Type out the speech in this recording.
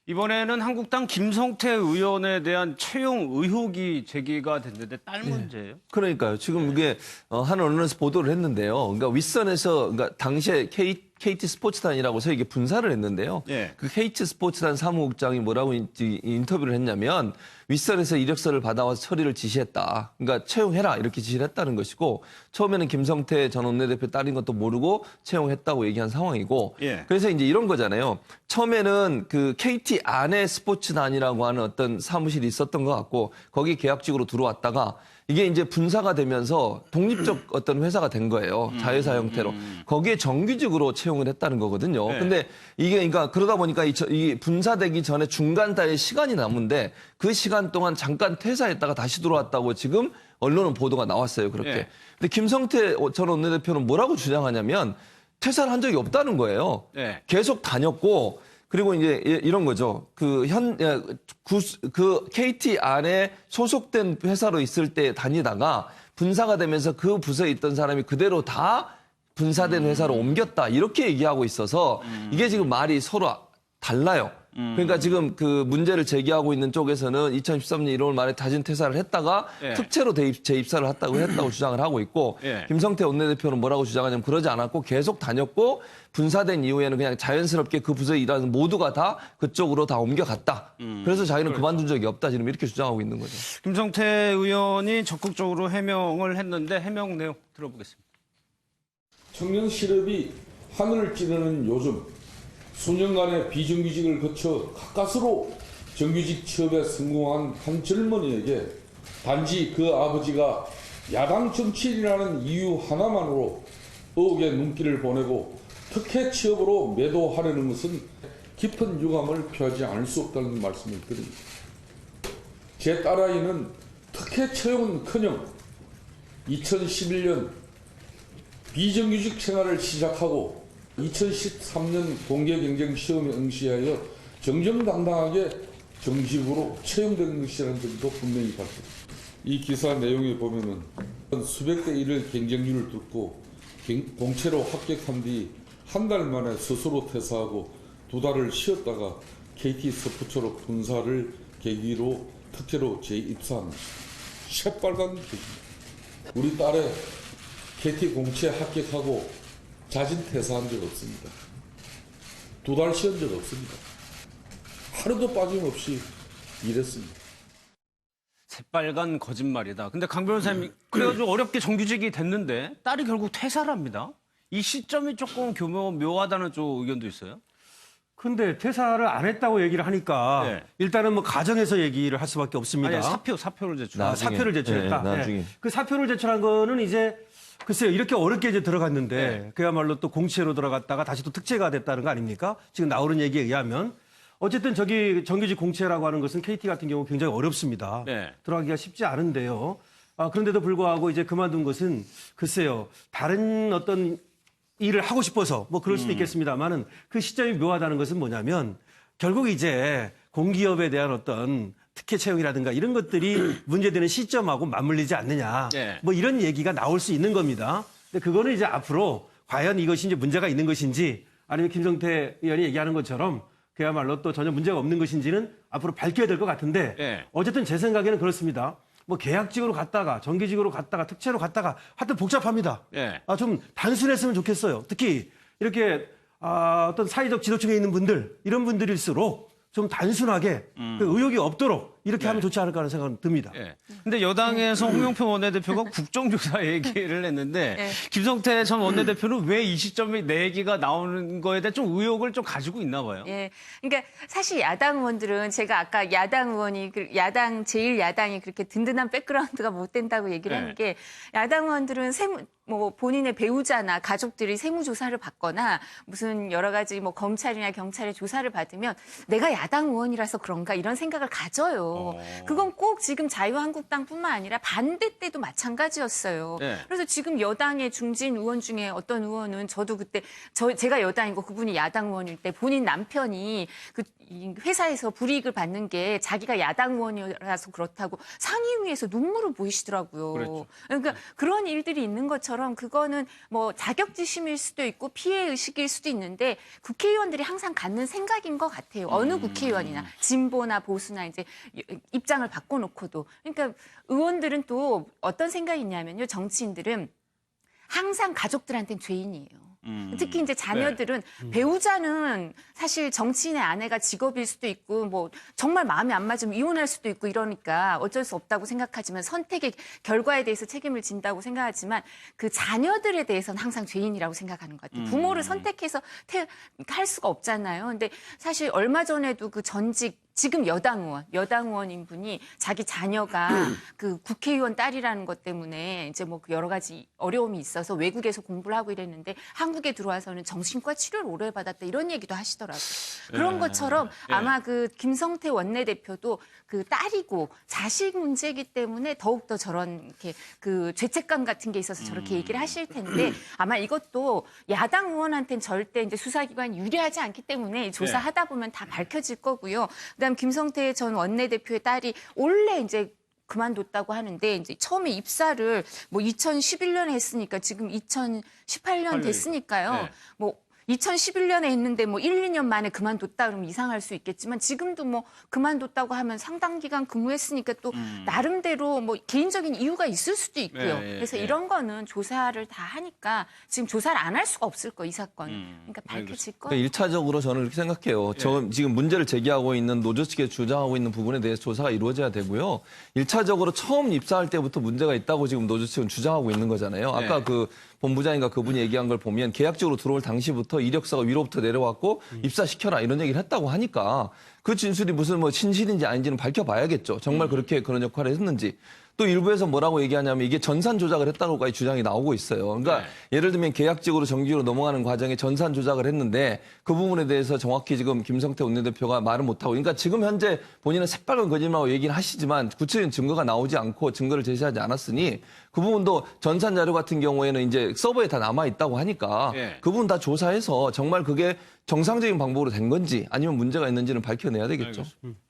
이번에는 한국당 김성태 의원에 대한 채용 의혹이 제기가 됐는데 딸 문제예요? 그러니까요. 지금 이게 한 언론에서 보도를 했는데요. 그러니까 윗선에서 그러니까 당시에 KT 스포츠단이라고 해서 이게 분사를 했는데요. 예. 그 KT 스포츠단 사무국장이 뭐라고 인터뷰를 했냐면 윗선에서 이력서를 받아와서 처리를 지시했다. 그러니까 채용해라 이렇게 지시를 했다는 것이고 처음에는 김성태 전 원내대표 딸인 것도 모르고 채용했다고 얘기한 상황이고 예. 그래서 이제 이런 거잖아요. 처음에는 그 KT 안에 스포츠단이라고 하는 어떤 사무실이 있었던 것 같고 거기 계약직으로 들어왔다가 이게 이제 분사가 되면서 독립적 어떤 회사가 된 거예요. 자회사 형태로. 거기에 정규직으로 채용을 했다는 거거든요. 네. 근데 이게 그러니까 그러다 보니까 이 분사되기 전에 중간 따위 시간이 남은데 그 시간 동안 잠깐 퇴사했다가 다시 들어왔다고 지금 언론은 보도가 나왔어요. 그렇게. 네. 근데 김성태 전 원내대표는 뭐라고 주장하냐면 퇴사를 한 적이 없다는 거예요. 네. 계속 다녔고 그리고 이제 이런 거죠. 그 KT 안에 소속된 회사로 있을 때 다니다가 분사가 되면서 그 부서에 있던 사람이 그대로 다 분사된 회사로 옮겼다. 이렇게 얘기하고 있어서 이게 지금 말이 서로 달라요. 그러니까 지금 그 문제를 제기하고 있는 쪽에서는 2013년 1월 말에 다진 퇴사를 했다가 예. 특채로 재입사를 했다고 주장을 하고 있고 예. 김성태 원내대표는 뭐라고 주장하냐면 그러지 않았고 계속 다녔고 분사된 이후에는 그냥 자연스럽게 그 부서에 일하는 모두가 다 그쪽으로 다 옮겨갔다. 그래서 자기는 그만둔 적이 없다. 지금 이렇게 주장하고 있는 거죠. 김성태 의원이 적극적으로 해명을 했는데 해명 내용 들어보겠습니다. 청년 실업이 하늘을 찌르는 요즘 수년간의 비정규직을 거쳐 가까스로 정규직 취업에 성공한 한 젊은이에게 단지 그 아버지가 야당 정치인이라는 이유 하나만으로 의혹의 눈길을 보내고 특혜 취업으로 매도하려는 것은 깊은 유감을 표하지 않을 수 없다는 말씀을 드립니다. 제 딸아이는 특혜 채용은커녕 2011년 비정규직 생활을 시작하고 2013년 공개경쟁시험에 응시하여 정정당당하게 정식으로 채용된 것이라는 점도 분명히 밝힙니다. 이 기사 내용에 보면은 수백 대 1의 경쟁률을 뚫고 공채로 합격한 뒤 한 달 만에 스스로 퇴사하고 2달을 쉬었다가 KT 스포츠로 분사를 계기로 특채로 재입사한 새빨간 계기입니다. 우리 딸의 KT 공채 합격하고 자진 퇴사한 적 없습니다. 2달 쉬은 적 없습니다. 하루도 빠짐없이 일했습니다. 새빨간 거짓말이다. 근데 강 변호사님 그래가지고 어렵게 정규직이 됐는데 딸이 결국 퇴사를 합니다. 이 시점이 조금 묘하다는 쪽 의견도 있어요. 근데 퇴사를 안 했다고 얘기를 하니까 네. 일단은 뭐 가정에서 얘기를 할 수밖에 없습니다. 아니 사표를 제출. 사표를 제출했다. 네, 나중에. 그 사표를 제출한 거는 이제 글쎄요 이렇게 어렵게 이제 들어갔는데 네. 그야말로 또 공채로 들어갔다가 다시 또 특채가 됐다는 거 아닙니까? 지금 나오는 얘기에 의하면 어쨌든 저기 정규직 공채라고 하는 것은 KT 같은 경우 굉장히 어렵습니다. 네. 들어가기가 쉽지 않은데요. 그런데도 불구하고 이제 그만둔 것은 글쎄요 다른 어떤 일을 하고 싶어서 뭐 그럴 수도 있겠습니다만은 그 시점이 묘하다는 것은 뭐냐면 결국 이제 공기업에 대한 어떤 특혜 채용이라든가 이런 것들이 문제되는 시점하고 맞물리지 않느냐. 네. 뭐 이런 얘기가 나올 수 있는 겁니다. 근데 그거는 이제 앞으로 과연 이것이 이제 문제가 있는 것인지 아니면 김성태 의원이 얘기하는 것처럼 그야말로 또 전혀 문제가 없는 것인지는 앞으로 밝혀야 될 것 같은데 네. 어쨌든 제 생각에는 그렇습니다. 뭐 계약직으로 갔다가 정규직으로 갔다가 특채로 갔다가 하여튼 복잡합니다. 네. 좀 단순했으면 좋겠어요. 특히 이렇게 어떤 사회적 지도층에 있는 분들 이런 분들일수록 좀 단순하게 그 의혹이 없도록 이렇게 하면 좋지 않을까 하는 생각은 듭니다. 예. 근데 여당에서 홍영표 원내대표가 국정조사 얘기를 했는데 네. 김성태 전 원내대표는 왜 이 시점에 내 얘기가 나오는 거에 대해 좀 의혹을 좀 가지고 있나 봐요. 예. 그러니까 사실 야당 의원들은 제가 아까 야당 의원이 제1야당이 그렇게 든든한 백그라운드가 못 된다고 얘기를 네. 하는 게 야당 의원들은 본인의 배우자나 가족들이 세무조사를 받거나 무슨 여러 가지 뭐 검찰이나 경찰의 조사를 받으면 내가 야당 의원이라서 그런가 이런 생각을 가져요. 그건 꼭 지금 자유한국당뿐만 아니라 반대 때도 마찬가지였어요. 네. 그래서 지금 여당의 중진 의원 중에 어떤 의원은 저도 그때 제가 여당이고 그분이 야당 의원일 때 본인 남편이 이 회사에서 불이익을 받는 게 자기가 야당 의원이라서 그렇다고 상임위에서 눈물을 보이시더라고요. 그렇죠. 그러니까 그런 일들이 있는 것처럼 것처럼 그거는 뭐 자격지심일 수도 있고 피해 의식일 수도 있는데 국회의원들이 항상 갖는 생각인 것 같아요. 어느 국회의원이나 진보나 보수나 이제 입장을 바꿔놓고도. 그러니까 의원들은 또 어떤 생각이 있냐면요. 정치인들은 항상 가족들한테는 죄인이에요. 특히 이제 자녀들은 배우자는 사실 정치인의 아내가 직업일 수도 있고 뭐 정말 마음이 안 맞으면 이혼할 수도 있고 이러니까 어쩔 수 없다고 생각하지만 선택의 결과에 대해서 책임을 진다고 생각하지만 그 자녀들에 대해서는 항상 죄인이라고 생각하는 것 같아요. 부모를 선택해서 할 수가 없잖아요. 근데 사실 얼마 전에도 그 전직 지금 여당 의원인 분이 자기 자녀가 그 국회의원 딸이라는 것 때문에 이제 뭐 여러 가지 어려움이 있어서 외국에서 공부를 하고 이랬는데 한국에 들어와서는 정신과 치료를 오래 받았다 이런 얘기도 하시더라고요. 그런 것처럼 아마 그 김성태 원내대표도 그 딸이고 자식 문제이기 때문에 더욱더 저런 이렇게 그 죄책감 같은 게 있어서 저렇게 얘기를 하실 텐데 아마 이것도 야당 의원한테는 절대 이제 수사기관이 유리하지 않기 때문에 조사하다 보면 다 밝혀질 거고요. 그다음 김성태 전 원내대표의 딸이 원래 이제 그만뒀다고 하는데 이제 처음에 입사를 뭐 2011년에 했으니까 지금 2018년 됐으니까요. 네. 뭐 2011년에 했는데 뭐 1, 2년 만에 그만뒀다 그러면 이상할 수 있겠지만 지금도 뭐 그만뒀다고 하면 상당 기간 근무했으니까 또 나름대로 뭐 개인적인 이유가 있을 수도 있고요. 그래서 이런 거는 조사를 다 하니까 지금 조사를 안 할 수가 없을 거예요, 이 사건. 그러니까 밝혀질 거예요. 그러니까 1차적으로 저는 이렇게 생각해요. 저 지금 문제를 제기하고 있는 노조 측에 주장하고 있는 부분에 대해서 조사가 이루어져야 되고요. 1차적으로 처음 입사할 때부터 문제가 있다고 지금 노조 측은 주장하고 있는 거잖아요. 아까 그 본부장인가 그분이 얘기한 걸 보면 계약직으로 들어올 당시부터 이력서가 위로부터 내려왔고 입사시켜라 이런 얘기를 했다고 하니까 그 진술이 무슨 뭐 신실인지 아닌지는 밝혀봐야겠죠. 정말 그렇게 그런 역할을 했는지. 또 일부에서 뭐라고 얘기하냐면 이게 전산 조작을 했다고까지 주장이 나오고 있어요. 그러니까 예를 들면 계약직으로 정규직으로 넘어가는 과정에 전산 조작을 했는데 그 부분에 대해서 정확히 지금 김성태 원내대표가 말을 못하고 그러니까 지금 현재 본인은 새빨간 거짓말하고 얘기는 하시지만 구체적인 증거가 나오지 않고 증거를 제시하지 않았으니 그 부분도 전산 자료 같은 경우에는 이제 서버에 다 남아 있다고 하니까 그 부분 다 조사해서 정말 그게 정상적인 방법으로 된 건지 아니면 문제가 있는지는 밝혀내야 되겠죠. 알겠습니다.